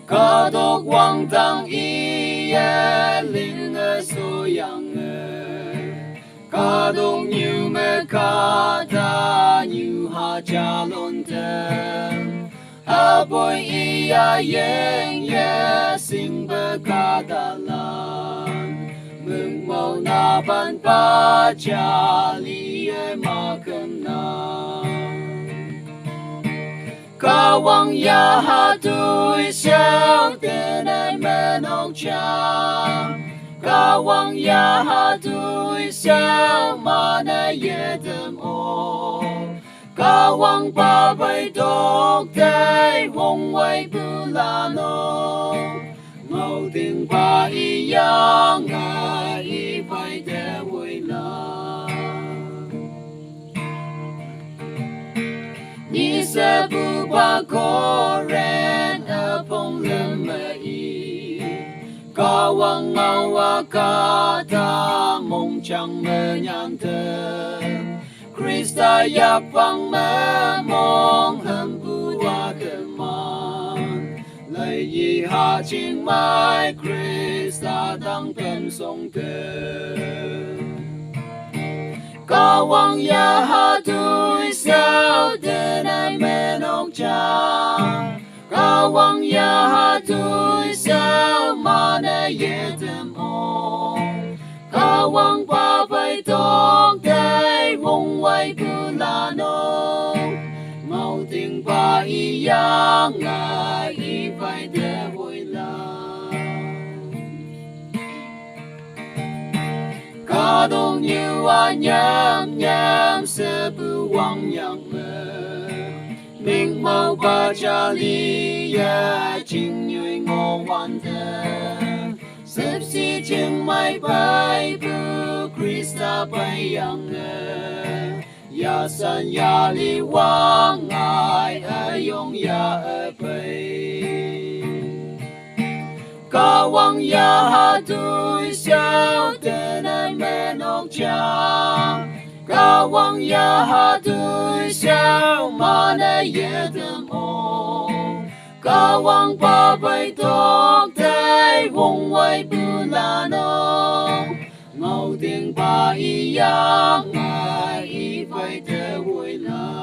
cả độc quang tăng ý linh số yang cả độc như mẹ cả ta như hà cha lôn tên à bồi ý yên sinh bờ cả ta lan mừng màu na ban ba cha li ma cần na cả vang ya ha tuổi sao tên ai men ông cha cả vang ya ha tuổi sao mà nay ye tâm ô cả vang ba bay độc tay vong quay bu la no ngầu tiếng ba y yang y bay để vui la ni sẽ bu ba cô ren ở phong lâm mây cả vang ngao cả ta mong chẳng mơ nhàn thơ Krista yak vang mơ mong hâm bu wa đêm man lời gì hạ chinh mai Krista đang tên song tên cả vang ya ha tuổi sao tên ai men ông cha cả vang ya ha tuổi sao mà nay ye tâm ô cả vang ba bay tóc tay vong quay bu la no màu tiếng ba y yang y phải để vui la cả đông như nhám nhám sẽ bu quang nhang mơ mình màu ba cha li ya chính như ngô hoàn thơ sếp si chừng mai bay bu Krista bay yang ya san ya li wang ai yong ya bay cả vang ya ha tuổi sao tên ai men ông cha cả vang ya ha tuổi sao mà nay ye tâm ô cả vang ba bay tóc tay vong quay bu la no ngầu tiếng ba y yang y phải để vui la